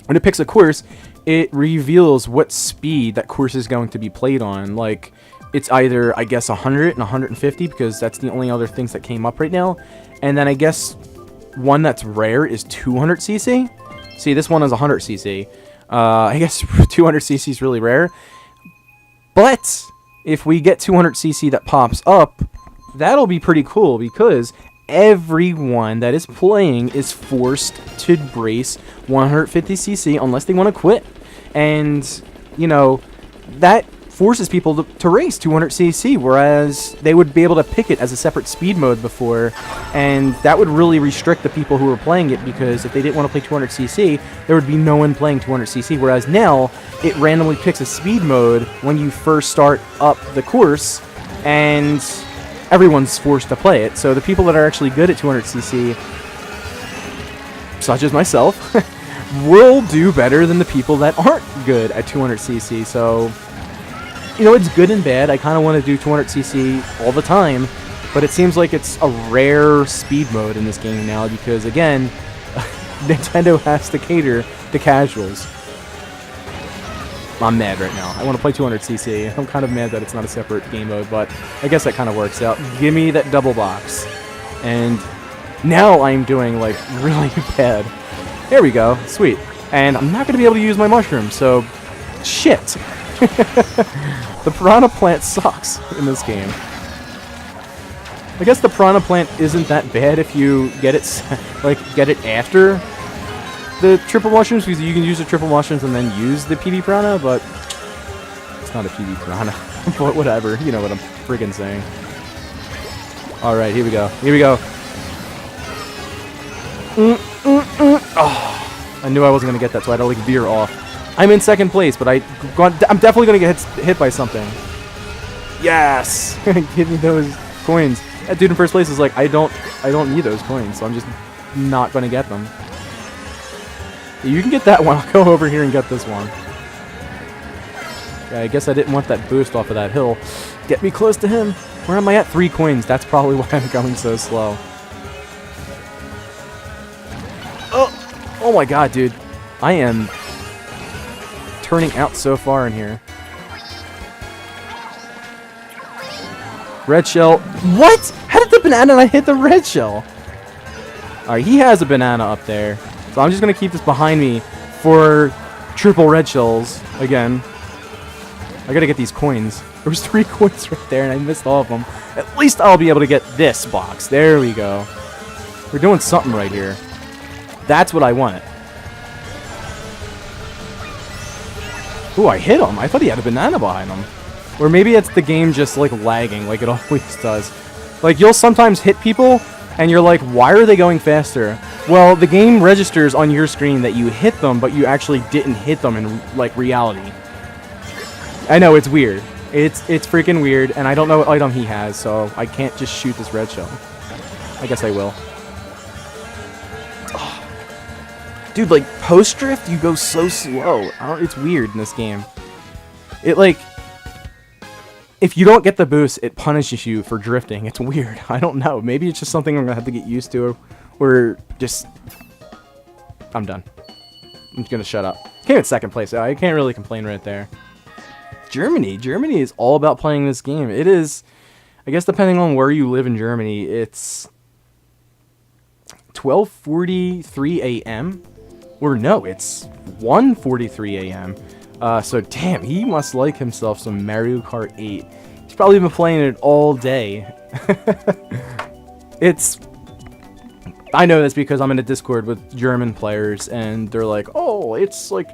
Speaker 1: when it picks a course, it reveals what speed that course is going to be played on. Like, it's either, I guess, 100 and 150, because that's the only other things that came up right now. And then I guess one that's rare is 200cc. See, this one is 100cc. I guess 200cc is really rare. But if we get 200cc that pops up, that'll be pretty cool, because everyone that is playing is forced to race 150cc unless they want to quit. And, you know, that forces people to race 200cc, whereas they would be able to pick it as a separate speed mode before, and that would really restrict the people who were playing it, because if they didn't want to play 200cc, there would be no one playing 200cc, whereas now it randomly picks a speed mode when you first start up the course, and everyone's forced to play it. So the people that are actually good at 200cc, such as myself, will do better than the people that aren't good at 200cc. So, you know, it's good and bad. I kind of want to do 200cc all the time, but it seems like it's a rare speed mode in this game now, because, again, Nintendo has to cater to casuals. I'm mad right now. I want to play 200cc. I'm kind of mad that it's not a separate game mode, but I guess that kind of works out. Give me that double box. And now I'm doing, like, really bad. There we go. Sweet. And I'm not going to be able to use my mushroom, so shit. The piranha plant sucks in this game. I guess the piranha plant isn't that bad if you get it, like, get it after the triple mushrooms, because you can use the triple mushrooms and then use the PB piranha, but it's not a PB piranha. But whatever, you know what I'm friggin' saying. Alright, here we go. Here we go. Oh, I knew I wasn't going to get that, so I had to, like, veer off. I'm in second place, but I'm definitely going to get hit by something. Yes! Give me those coins. That dude in first place is like, I don't need those coins, so I'm just not going to get them. You can get that one. I'll go over here and get this one. Yeah, I guess I didn't want that boost off of that hill. Get me close to him. Where am I at? 3 coins. That's probably why I'm going so slow. Oh my god, dude. I am turning out so far in here. Red shell. What? How did the banana hit the red shell? Alright, he has a banana up there. So I'm just going to keep this behind me for triple red shells again. I got to get these coins. There was 3 coins right there and I missed all of them. At least I'll be able to get this box. There we go. We're doing something right here. That's what I wanted. Ooh, I hit him. I thought he had a banana behind him. Or maybe it's the game just, like, lagging like it always does. Like, you'll sometimes hit people, and you're like, why are they going faster? Well, the game registers on your screen that you hit them, but you actually didn't hit them in, like, reality. I know, it's weird. It's freaking weird, and I don't know what item he has, so I can't just shoot this red shell. I guess I will. Dude, like, post-drift, you go so slow. It's weird in this game. It, like, if you don't get the boost, it punishes you for drifting. It's weird. I don't know. Maybe it's just something I'm going to have to get used to, or just... I'm done. I'm just going to shut up. Came in second place. I can't really complain right there. Germany. Germany is all about playing this game. It is, I guess depending on where you live in Germany, it's 12:43 a.m. Or no, it's 1:43 a.m. So damn, he must like himself some Mario Kart 8. He's probably been playing it all day. It's I know this because I'm in a Discord with German players, and they're like, oh, it's like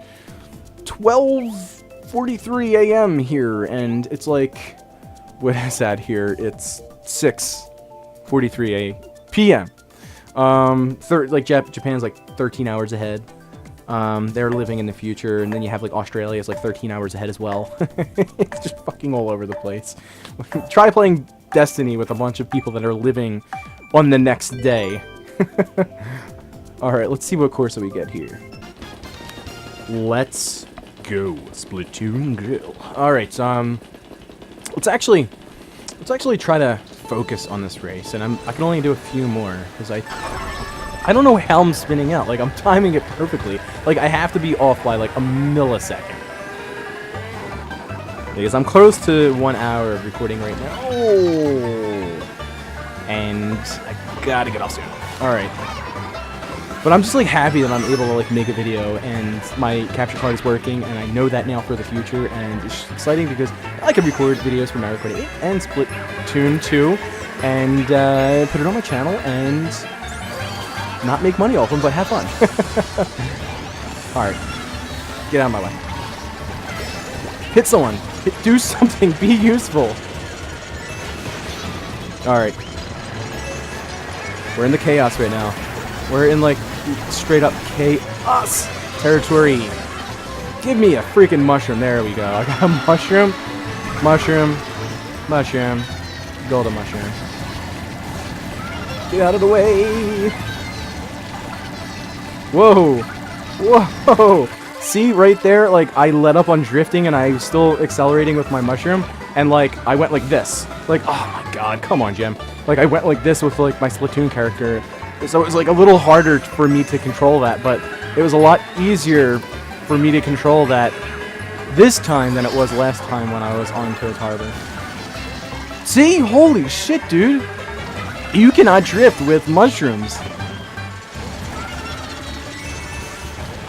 Speaker 1: 12:43 a.m. here, and it's like, what is that here? It's 6:43 p.m. Like Japan's like 13 hours ahead. They're living in the future, and then you have like Australia is like 13 hours ahead as well. It's just fucking all over the place. Try playing Destiny with a bunch of people that are living on the next day. Alright, let's see what course we get here. Let's go. Splatoon Grill. Alright, let's actually try to focus on this race, and I can only do a few more, because I don't know how I'm spinning out. Like, I'm timing it perfectly. Like, I have to be off by like a millisecond. Because I'm close to 1 hour of recording right now. Oh! And I gotta get off soon. Alright. But I'm just like happy that I'm able to like make a video and my capture card is working, and I know that now for the future, and it's exciting because I can record videos for Mario Kart 8 and Splatoon 2 and put it on my channel and not make money off them, but have fun. Alright. Get out of my way. Hit someone. Do something. Be useful. Alright. We're in the chaos right now. We're in, like, straight up chaos territory. Give me a freaking mushroom. There we go. I got a mushroom. Mushroom. Mushroom. Golden mushroom. Get out of the way. Whoa. Whoa. See, right there, like, I let up on drifting and I was still accelerating with my mushroom. And, like, I went like this. Like, oh my god, come on, Jim. Like, I went like this with, like, my Splatoon character. So it was, like, a little harder for me to control that. But it was a lot easier for me to control that this time than it was last time when I was on Toad's Harbor. See? Holy shit, dude. You cannot drift with mushrooms.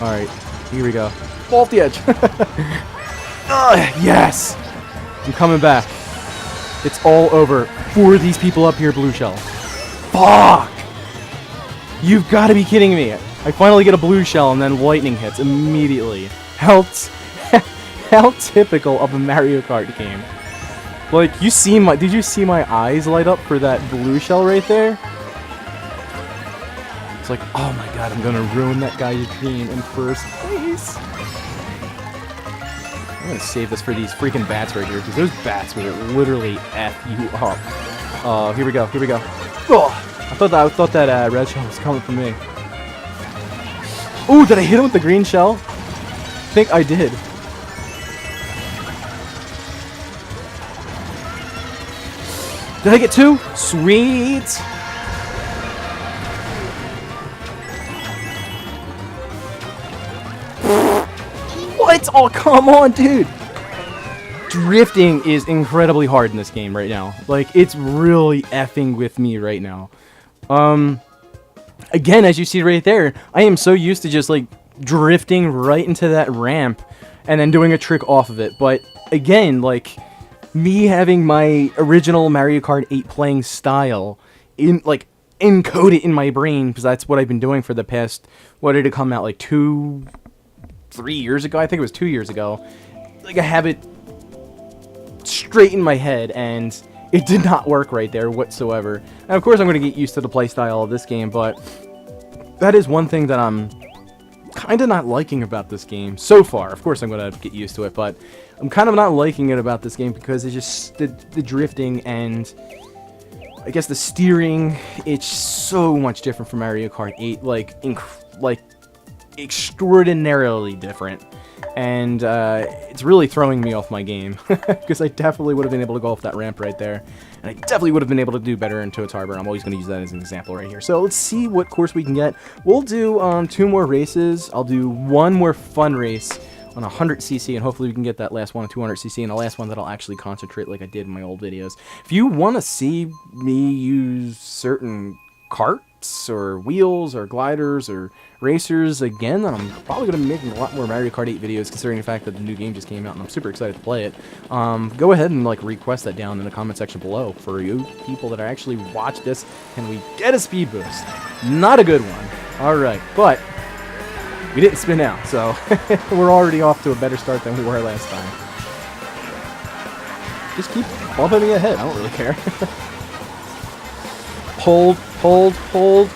Speaker 1: Alright, here we go. Fall off the edge. Yes! I'm coming back. It's all over for these people up here, Blue Shell. Fuck! You've got to be kidding me. I finally get a blue shell and then lightning hits immediately. How typical of a Mario Kart game. Like, did you see my eyes light up for that blue shell right there? It's like, oh my god, I'm gonna ruin that guy's dream in first place. I'm gonna save this for these freaking bats right here, because those bats would literally F you up. Oh, here we go, here we go. Oh, I thought that red shell was coming for me. Ooh, did I hit him with the green shell? I think I did. Did I get two? Sweet! What? Oh, come on, dude! Drifting is incredibly hard in this game right now. Like, it's really effing with me right now. Again, as you see right there, I am so used to just, like, drifting right into that ramp and then doing a trick off of it. But, again, like, me having my original Mario Kart 8 playing style encoded in my brain, because that's what I've been doing for the past, what did it come out, like 3 years ago? I think it was 2 years ago. Like, I have it straight in my head, and it did not work right there whatsoever. And of course I'm going to get used to the playstyle of this game, but that is one thing that I'm kind of not liking about this game so far. Of course I'm going to get used to it, but I'm kind of not liking it about this game because it's just the drifting and I guess the steering. It's so much different from Mario Kart 8, like extraordinarily different. And it's really throwing me off my game, because I definitely would have been able to go off that ramp right there, and I definitely would have been able to do better in Toad's Harbor. I'm always going to use that as an example right here. So let's see what course we can get. We'll do 2 more races. I'll do 1 more fun race on 100cc, and hopefully we can get that last one on 200cc, and the last one that I'll actually concentrate like I did in my old videos. If you want to see me use certain karts or wheels or gliders or racers again, then I'm probably going to be making a lot more Mario Kart 8 videos, considering the fact that the new game just came out and I'm super excited to play it. Go ahead and like request that down in the comment section below for you people that actually watch this. Can we get a speed boost? Not a good one. Alright, but we didn't spin out, so we're already off to a better start than we were last time. Just keep bumping me ahead, I don't really care. Hold, hold, hold.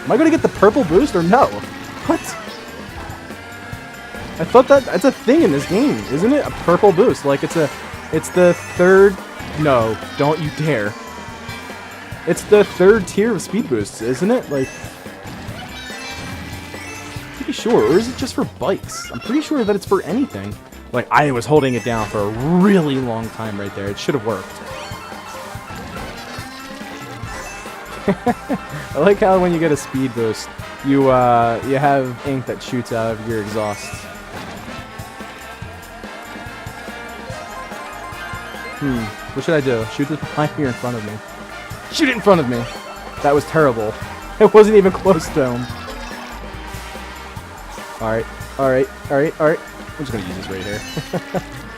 Speaker 1: Am I going to get the purple boost or no? What? I thought that's a thing in this game, isn't it? A purple boost. Like it's the third... No, don't you dare. It's the third tier of speed boosts, isn't it? Like... Pretty sure, or is it just for bikes? I'm pretty sure that it's for anything. Like, I was holding it down for a really long time right there. It should have worked. I like how when you get a speed boost, you have ink that shoots out of your exhaust. What should I do? Shoot it behind me or in front of me? Shoot it in front of me! That was terrible. It wasn't even close to him. Alright, alright, alright, alright. I'm just gonna use this right here.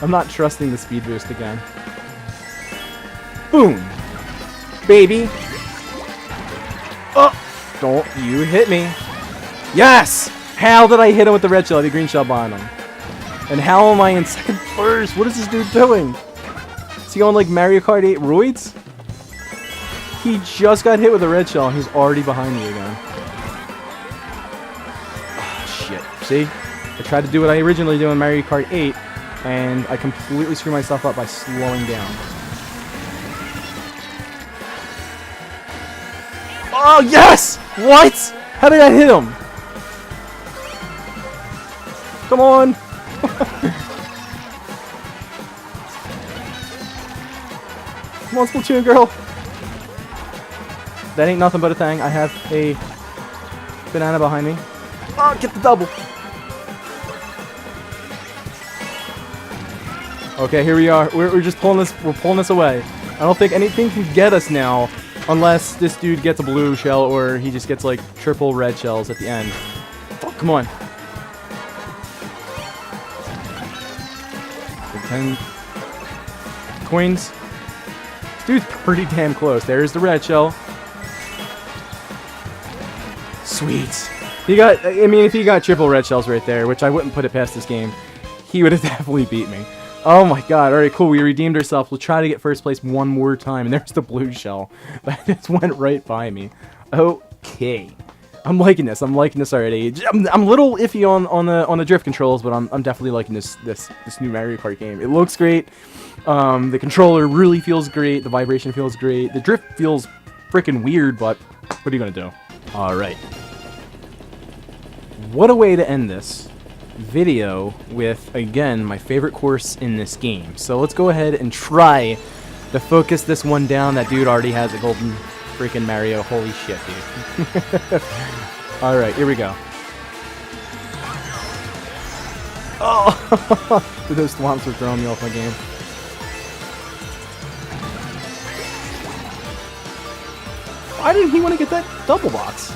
Speaker 1: I'm not trusting the speed boost again. Boom! Baby! Oh! Don't you hit me. Yes! How did I hit him with the red shell? The green shell behind him. And how am I in second first? What is this dude doing? Is he on like Mario Kart 8 roids? He just got hit with a red shell and he's already behind me again. Oh, shit. See? I tried to do what I originally did in Mario Kart 8 and I completely screwed myself up by slowing down. Oh, yes! What? How did I hit him? Come on! Come on, Splatoon girl! That ain't nothing but a thing. I have a banana behind me. Oh, get the double! Okay, here we are. We're just pulling this. We're pulling this away. I don't think anything can get us now. Unless this dude gets a blue shell or he just gets like triple red shells at the end. Oh, come on. 10 coins. This dude's pretty damn close. There's the red shell. Sweet. He got, I mean, if he got triple red shells right there, which I wouldn't put it past this game, he would have definitely beat me. Oh my god, alright, cool, we redeemed ourselves. We'll try to get first place one more time, and there's the blue shell. That just went right by me. Okay. I'm liking this already. I'm a little iffy on the drift controls, but I'm definitely liking this new Mario Kart game. It looks great. The controller really feels great, the vibration feels great. The drift feels freaking weird, but what are you gonna do? Alright. What a way to end this video with, again, my favorite course in this game. So let's go ahead and try to focus this one down. That dude already has a golden freaking Mario. Holy shit, dude. Alright, here we go. Oh! Those swamps are throwing me off my game. Why didn't he want to get that double box?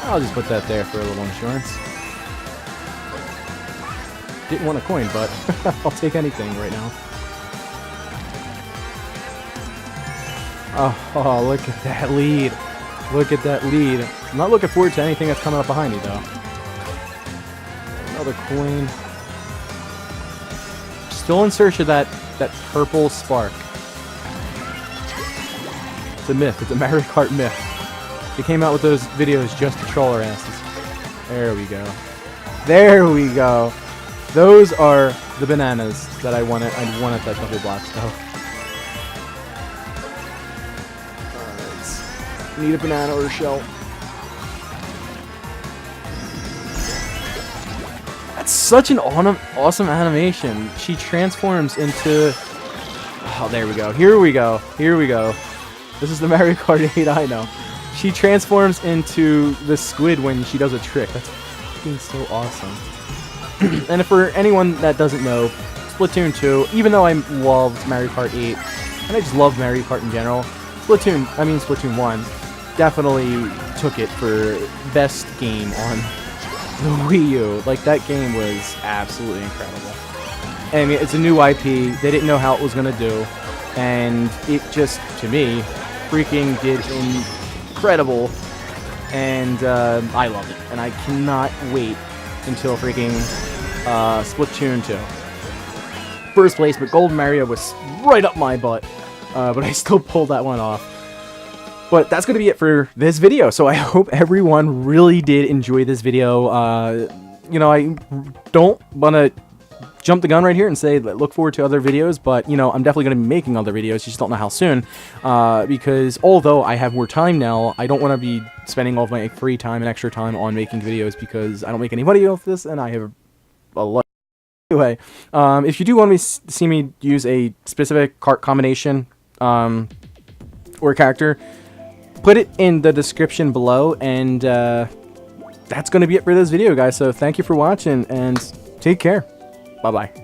Speaker 1: I'll just put that there for a little insurance. Didn't want a coin, but I'll take anything right now. Oh, look at that lead. Look at that lead. I'm not looking forward to anything that's coming up behind me, though. Another coin. Still in search of that purple spark. It's a myth. It's a Mario Kart myth. They came out with those videos just to troll our asses. There we go. There we go. Those are the bananas that I wanted. I wanted that double block stuff. Alright. Need a banana or a shell. That's such an awesome animation. She transforms into... Oh, there we go. Here we go. Here we go. This is the Mario Kart 8 I know. She transforms into the squid when she does a trick. That's fucking so awesome. And for anyone that doesn't know, Splatoon 2, even though I loved Mario Kart 8, and I just love Mario Kart in general, Splatoon 1 definitely took it for best game on the Wii U. Like, that game was absolutely incredible. I mean, it's a new IP, they didn't know how it was going to do, and it just, to me, freaking did incredible, and I loved it, and I cannot wait until freaking Splatoon 2. First place, but Golden Mario was right up my butt, but I still pulled that one off. But that's going to be it for this video, so I hope everyone really did enjoy this video. You know, I don't want to jump the gun right here and say look forward to other videos, but, you know, I'm definitely going to be making other videos, you just don't know how soon, because although I have more time now, I don't want to be spending all of my free time and extra time on making videos, because I don't make any money off this, and I have a lot. Anyway, if you do want to see me use a specific cart combination, or character, put it in the description below, and that's going to be it for this video, guys. So thank you for watching, and take care. Bye-bye.